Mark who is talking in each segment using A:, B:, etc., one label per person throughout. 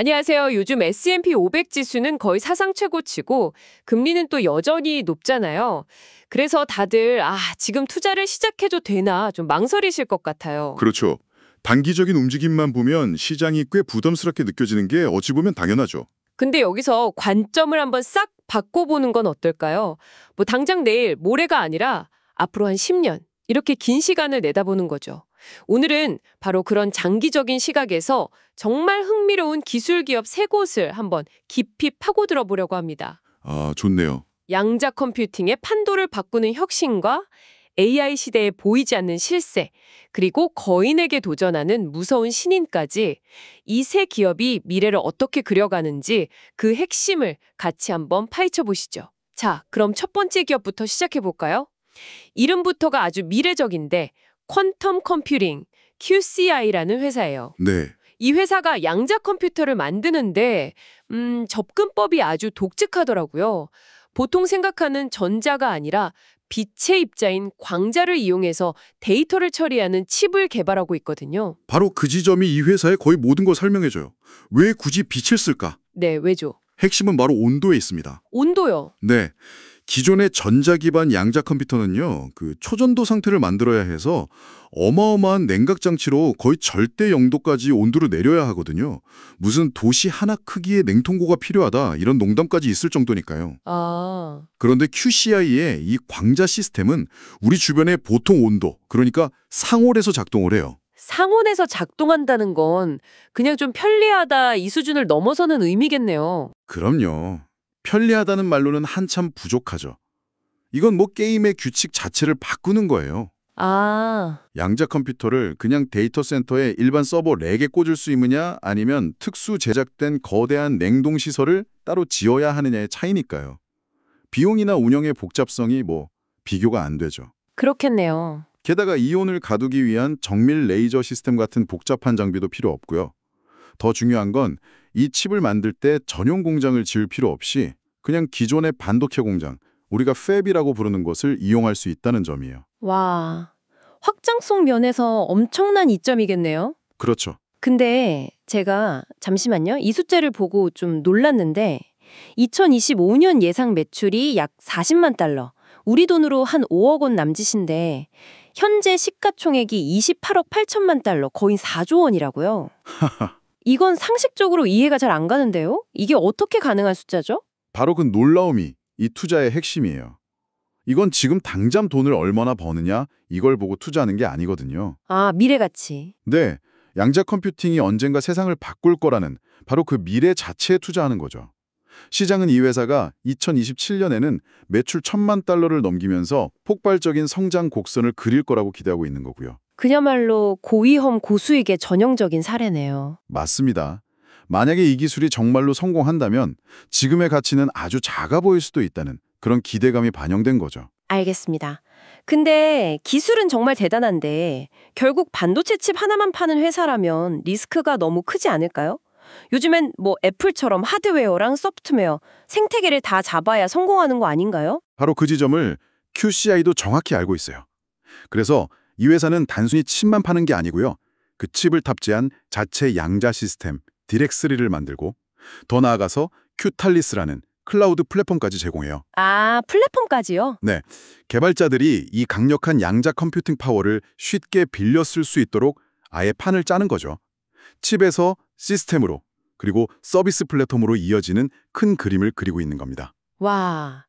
A: 안녕하세요. 요즘 S&P 500 지수는 거의 사상 최고치고 금리는 또 여전히 높잖아요. 그래서 다들 지금 투자를 시작해도 되나 좀 망설이실 것 같아요.
B: 그렇죠. 단기적인 움직임만 보면 시장이 꽤 부담스럽게 느껴지는 게 어찌 보면 당연하죠.
A: 근데 여기서 관점을 한번 싹 바꿔보는 건 어떨까요? 뭐 당장 내일, 모레가 아니라 앞으로 한 10년 이렇게 긴 시간을 내다보는 거죠. 오늘은 바로 그런 장기적인 시각에서 정말 흥미로운 기술 기업 세 곳을 한번 깊이 파고들어 보려고 합니다.
B: 아, 좋네요.
A: 양자 컴퓨팅의 판도를 바꾸는 혁신과 AI 시대에 보이지 않는 실세, 그리고 거인에게 도전하는 무서운 신인까지 이 세 기업이 미래를 어떻게 그려가는지 그 핵심을 같이 한번 파헤쳐 보시죠. 자, 그럼 첫 번째 기업부터 시작해 볼까요? 이름부터가 아주 미래적인데 퀀텀 컴퓨팅, QCI라는 회사예요.
B: 네.
A: 이 회사가 양자 컴퓨터를 만드는데 접근법이 아주 독특하더라고요. 보통 생각하는 전자가 아니라 빛의 입자인 광자를 이용해서 데이터를 처리하는 칩을 개발하고 있거든요.
B: 바로 그 지점이 이 회사의 거의 모든 걸 설명해줘요. 왜 굳이 빛을 쓸까?
A: 네, 왜죠?
B: 핵심은 바로 온도에 있습니다.
A: 온도요.
B: 네. 기존의 전자 기반 양자 컴퓨터는요, 그 초전도 상태를 만들어야 해서 어마어마한 냉각 장치로 거의 절대 영도까지 온도를 내려야 하거든요. 무슨 도시 하나 크기의 냉동고가 필요하다 이런 농담까지 있을 정도니까요. 그런데 QCI의 이 광자 시스템은 우리 주변의 보통 온도, 그러니까 상온에서 작동을 해요.
A: 상온에서 작동한다는 건 그냥 좀 편리하다 이 수준을 넘어서는 의미겠네요.
B: 그럼요. 편리하다는 말로는 한참 부족하죠. 이건 뭐 게임의 규칙 자체를 바꾸는 거예요. 양자 컴퓨터를 그냥 데이터 센터에 일반 서버 렉에 꽂을 수 있느냐 아니면 특수 제작된 거대한 냉동 시설을 따로 지어야 하느냐의 차이니까요. 비용이나 운영의 복잡성이 비교가 안 되죠.
A: 그렇겠네요.
B: 게다가 이온을 가두기 위한 정밀 레이저 시스템 같은 복잡한 장비도 필요 없고요. 더 중요한 건 이 칩을 만들 때 전용 공장을 지을 필요 없이 그냥 기존의 반도체 공장, 우리가 팹이라고 부르는 곳을 이용할 수 있다는 점이에요.
A: 와, 확장성 면에서 엄청난 이점이겠네요.
B: 그렇죠.
A: 근데 제가 잠시만요. 이 숫자를 보고 좀 놀랐는데 2025년 예상 매출이 약 40만 달러, 우리 돈으로 한 5억 원 남짓인데 현재 시가총액이 28억 8천만 달러, 거의 4조 원이라고요. 이건 상식적으로 이해가 잘 안 가는데요? 이게 어떻게 가능한 숫자죠?
B: 바로 그 놀라움이 이 투자의 핵심이에요. 이건 지금 당장 돈을 얼마나 버느냐 이걸 보고 투자하는 게 아니거든요.
A: 미래가치.
B: 네, 양자 컴퓨팅이 언젠가 세상을 바꿀 거라는 바로 그 미래 자체에 투자하는 거죠. 시장은 이 회사가 2027년에는 매출 1,000만 달러를 넘기면서 폭발적인 성장 곡선을 그릴 거라고 기대하고 있는 거고요.
A: 그야말로 고위험 고수익의 전형적인 사례네요.
B: 맞습니다. 만약에 이 기술이 정말로 성공한다면 지금의 가치는 아주 작아 보일 수도 있다는 그런 기대감이 반영된 거죠.
A: 알겠습니다. 근데 기술은 정말 대단한데 결국 반도체 칩 하나만 파는 회사라면 리스크가 너무 크지 않을까요? 요즘엔 애플처럼 하드웨어랑 소프트웨어, 생태계를 다 잡아야 성공하는 거 아닌가요?
B: 바로 그 지점을 QCI도 정확히 알고 있어요. 그래서 이 회사는 단순히 칩만 파는 게 아니고요. 그 칩을 탑재한 자체 양자 시스템, 디렉3를 만들고 더 나아가서 큐탈리스라는 클라우드 플랫폼까지 제공해요.
A: 플랫폼까지요?
B: 네, 개발자들이 이 강력한 양자 컴퓨팅 파워를 쉽게 빌려 쓸 수 있도록 아예 판을 짜는 거죠. 칩에서 시스템으로 그리고 서비스 플랫폼으로 이어지는 큰 그림을 그리고 있는 겁니다.
A: 와,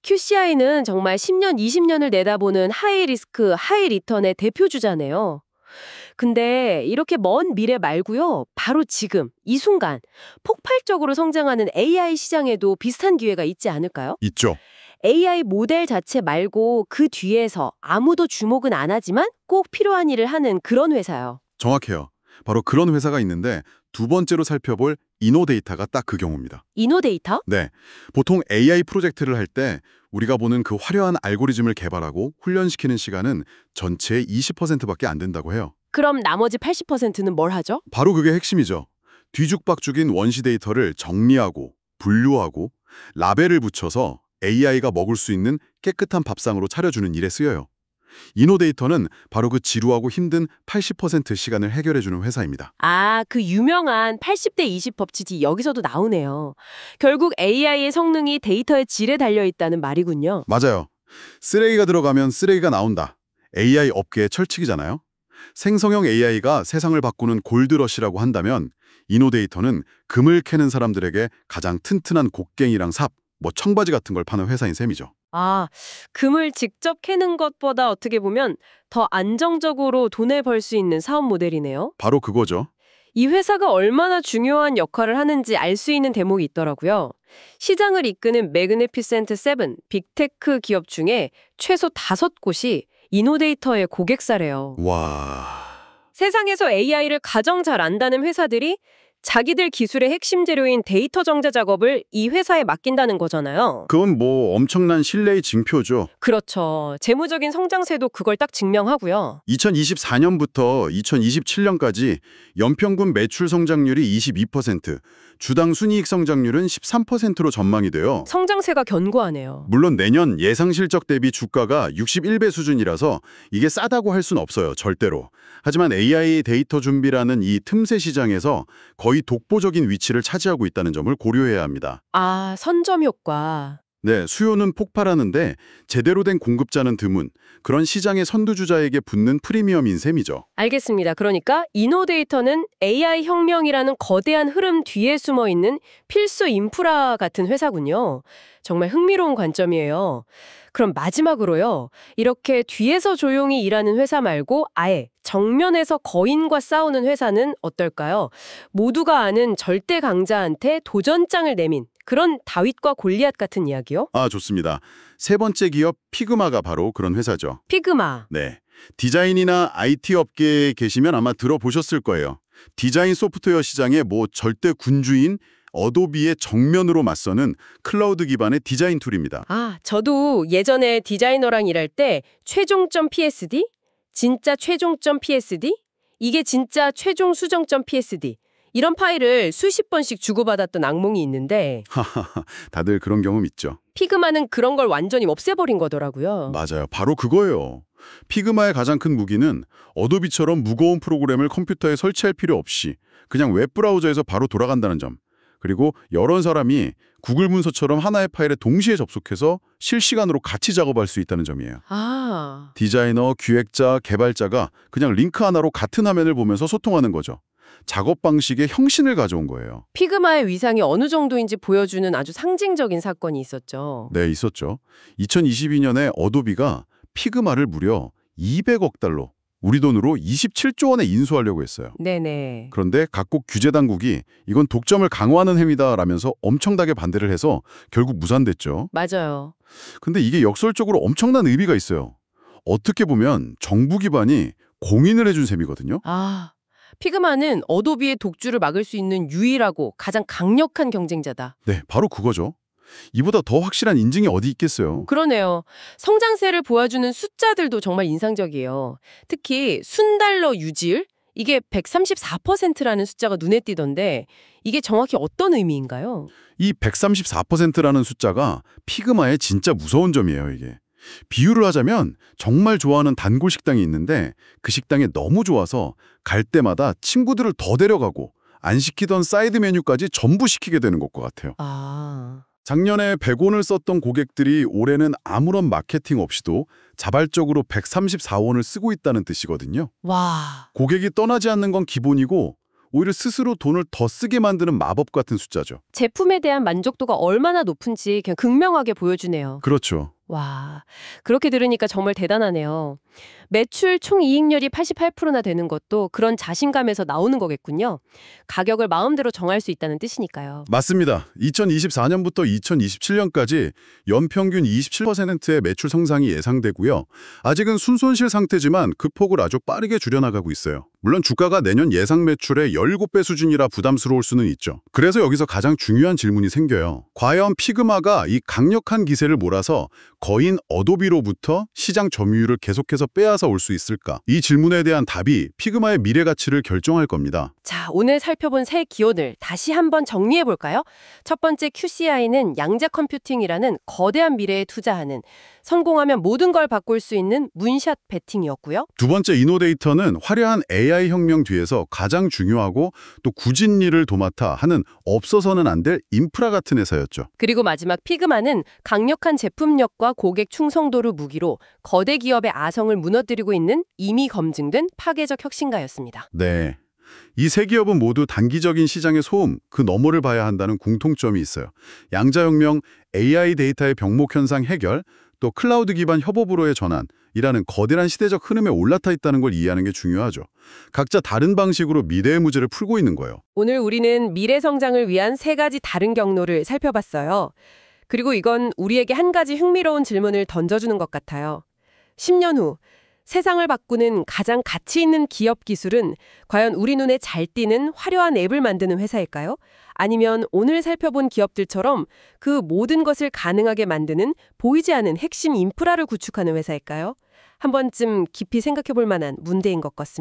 A: QCI는 정말 10년, 20년을 내다보는 하이 리스크, 하이 리턴의 대표 주자네요. 근데 이렇게 먼 미래 말고요. 바로 지금, 이 순간 폭발적으로 성장하는 AI 시장에도 비슷한 기회가 있지 않을까요?
B: 있죠.
A: AI 모델 자체 말고 그 뒤에서 아무도 주목은 안 하지만 꼭 필요한 일을 하는 그런 회사요.
B: 정확해요. 바로 그런 회사가 있는데 두 번째로 살펴볼 이노데이터가 딱 그 경우입니다.
A: 이노데이터?
B: 네, 보통 AI 프로젝트를 할 때 우리가 보는 그 화려한 알고리즘을 개발하고 훈련시키는 시간은 전체의 20%밖에 안 된다고 해요.
A: 그럼 나머지 80%는 뭘 하죠?
B: 바로 그게 핵심이죠. 뒤죽박죽인 원시 데이터를 정리하고 분류하고 라벨을 붙여서 AI가 먹을 수 있는 깨끗한 밥상으로 차려주는 일에 쓰여요.
C: 이노데이터는 바로 그 지루하고 힘든 80% 시간을 해결해주는 회사입니다.
A: 아, 그 유명한 80대 20 법칙이 여기서도 나오네요. 결국 AI의 성능이 데이터의 질에 달려 있다는 말이군요.
C: 맞아요. 쓰레기가 들어가면 쓰레기가 나온다. AI 업계의 철칙이잖아요. 생성형 AI가 세상을 바꾸는 골드러시라고 한다면 이노데이터는 금을 캐는 사람들에게 가장 튼튼한 곡괭이랑 삽, 청바지 같은 걸 파는 회사인 셈이죠.
A: 아, 금을 직접 캐는 것보다 어떻게 보면 더 안정적으로 돈을 벌 수 있는 사업 모델이네요.
C: 바로 그거죠.
A: 이 회사가 얼마나 중요한 역할을 하는지 알 수 있는 대목이 있더라고요. 시장을 이끄는 매그니피센트 세븐, 빅테크 기업 중에 최소 5곳이 이노데이터의 고객사래요.
C: 와...
A: 세상에서 AI를 가장 잘 안다는 회사들이 자기들 기술의 핵심 재료인 데이터 정제 작업을 이 회사에 맡긴다는 거잖아요.
C: 그건 엄청난 신뢰의 징표죠.
A: 그렇죠. 재무적인 성장세도 그걸 딱 증명하고요.
C: 2024년부터 2027년까지 연평균 매출 성장률이 22%, 주당 순이익 성장률은 13%로 전망이 돼요.
A: 성장세가 견고하네요.
C: 물론 내년 예상 실적 대비 주가가 61배 수준이라서 이게 싸다고 할 순 없어요, 절대로. 하지만 AI 데이터 준비라는 이 틈새 시장에서 거의 독보적인 위치를 차지하고 있다는 점을 고려해야 합니다.
A: 아, 선점 효과.
C: 네, 수요는 폭발하는데 제대로 된 공급자는 드문, 그런 시장의 선두주자에게 붙는 프리미엄인 셈이죠.
A: 알겠습니다. 그러니까 이노데이터는 AI 혁명이라는 거대한 흐름 뒤에 숨어 있는 필수 인프라 같은 회사군요. 정말 흥미로운 관점이에요. 그럼 마지막으로요. 이렇게 뒤에서 조용히 일하는 회사 말고 아예 정면에서 거인과 싸우는 회사는 어떨까요? 모두가 아는 절대 강자한테 도전장을 내민 그런 다윗과 골리앗 같은 이야기요?
C: 아, 좋습니다. 세 번째 기업 피그마가 바로 그런 회사죠.
A: 피그마.
C: 네, 디자인이나 IT 업계에 계시면 아마 들어보셨을 거예요. 디자인 소프트웨어 시장의 절대 군주인 어도비의 정면으로 맞서는 클라우드 기반의 디자인 툴입니다.
A: 아, 저도 예전에 디자이너랑 일할 때 최종점 PSD? 진짜 최종점 PSD? 이게 진짜 최종 수정점 PSD. 이런 파일을 수십 번씩 주고받았던 악몽이 있는데
C: 하하하, 다들 그런 경험 있죠.
A: 피그마는 그런 걸 완전히 없애버린 거더라고요.
C: 맞아요. 바로 그거예요. 피그마의 가장 큰 무기는 어도비처럼 무거운 프로그램을 컴퓨터에 설치할 필요 없이 그냥 웹브라우저에서 바로 돌아간다는 점. 그리고 여러 사람이 구글 문서처럼 하나의 파일에 동시에 접속해서 실시간으로 같이 작업할 수 있다는 점이에요.
A: 아,
C: 디자이너, 기획자, 개발자가 그냥 링크 하나로 같은 화면을 보면서 소통하는 거죠. 작업 방식의 혁신을 가져온 거예요.
A: 피그마의 위상이 어느 정도인지 보여주는 아주 상징적인 사건이 있었죠.
C: 네, 있었죠. 2022년에 어도비가 피그마를 무려 200억 달러, 우리 돈으로 27조 원에 인수하려고 했어요.
A: 네네.
C: 그런데 각국 규제 당국이 이건 독점을 강화하는 행위다라면서 엄청나게 반대를 해서 결국 무산됐죠.
A: 맞아요.
C: 근데 이게 역설적으로 엄청난 의미가 있어요. 어떻게 보면 정부 기반이 공인을 해준 셈이거든요.
A: 아, 피그마는 어도비의 독주를 막을 수 있는 유일하고 가장 강력한 경쟁자다.
C: 네, 바로 그거죠. 이보다 더 확실한 인증이 어디 있겠어요.
A: 그러네요. 성장세를 보여주는 숫자들도 정말 인상적이에요. 특히 순달러 유지율? 이게 134%라는 숫자가 눈에 띄던데 이게 정확히 어떤 의미인가요?
C: 이 134%라는 숫자가 피그마의 진짜 무서운 점이에요, 이게. 비유를 하자면 정말 좋아하는 단골 식당이 있는데 그 식당이 너무 좋아서 갈 때마다 친구들을 더 데려가고 안 시키던 사이드 메뉴까지 전부 시키게 되는 것과 같아요.
A: 아,
C: 작년에 100원을 썼던 고객들이 올해는 아무런 마케팅 없이도 자발적으로 134원을 쓰고 있다는 뜻이거든요.
A: 와.
C: 고객이 떠나지 않는 건 기본이고 오히려 스스로 돈을 더 쓰게 만드는 마법 같은 숫자죠.
A: 제품에 대한 만족도가 얼마나 높은지 그냥 극명하게 보여주네요.
C: 그렇죠.
A: 와, 그렇게 들으니까 정말 대단하네요. 매출 총이익률이 88%나 되는 것도 그런 자신감에서 나오는 거겠군요. 가격을 마음대로 정할 수 있다는 뜻이니까요.
C: 맞습니다. 2024년부터 2027년까지 연평균 27%의 매출 성장이 예상되고요. 아직은 순손실 상태지만 그 폭을 아주 빠르게 줄여나가고 있어요. 물론 주가가 내년 예상 매출의 17배 수준이라 부담스러울 수는 있죠. 그래서 여기서 가장 중요한 질문이 생겨요. 과연 피그마가 이 강력한 기세를 몰아서 거인 어도비로부터 시장 점유율을 계속해서 빼앗아 올 수 있을까? 이 질문에 대한 답이 피그마의 미래 가치를 결정할 겁니다.
A: 자, 오늘 살펴본 세 기호들 다시 한번 정리해 볼까요? 첫 번째 QCI는 양자 컴퓨팅이라는 거대한 미래에 투자하는, 성공하면 모든 걸 바꿀 수 있는 문샷 베팅이었고요.
C: 두 번째 이노데이터는 화려한 AI 혁명 뒤에서 가장 중요하고 또 굳은 일을 도맡아 하는 없어서는 안 될 인프라 같은 회사였죠.
A: 그리고 마지막 피그마는 강력한 제품력과 고객 충성도를 무기로 거대 기업의 아성을 무너뜨리고 있는 이미 검증된 파괴적 혁신가였습니다.
C: 네. 이 세 기업은 모두 단기적인 시장의 소음, 그 너머를 봐야 한다는 공통점이 있어요. 양자혁명, AI 데이터의 병목 현상 해결, 또 클라우드 기반 협업으로의 전환이라는 거대한 시대적 흐름에 올라타 있다는 걸 이해하는 게 중요하죠. 각자 다른 방식으로 미래의 문제를 풀고 있는 거예요.
A: 오늘 우리는 미래 성장을 위한 세 가지 다른 경로를 살펴봤어요. 그리고 이건 우리에게 한 가지 흥미로운 질문을 던져주는 것 같아요. 10년 후 세상을 바꾸는 가장 가치 있는 기업 기술은 과연 우리 눈에 잘 띄는 화려한 앱을 만드는 회사일까요? 아니면 오늘 살펴본 기업들처럼 그 모든 것을 가능하게 만드는 보이지 않는 핵심 인프라를 구축하는 회사일까요? 한 번쯤 깊이 생각해 볼 만한 문제인 것 같습니다.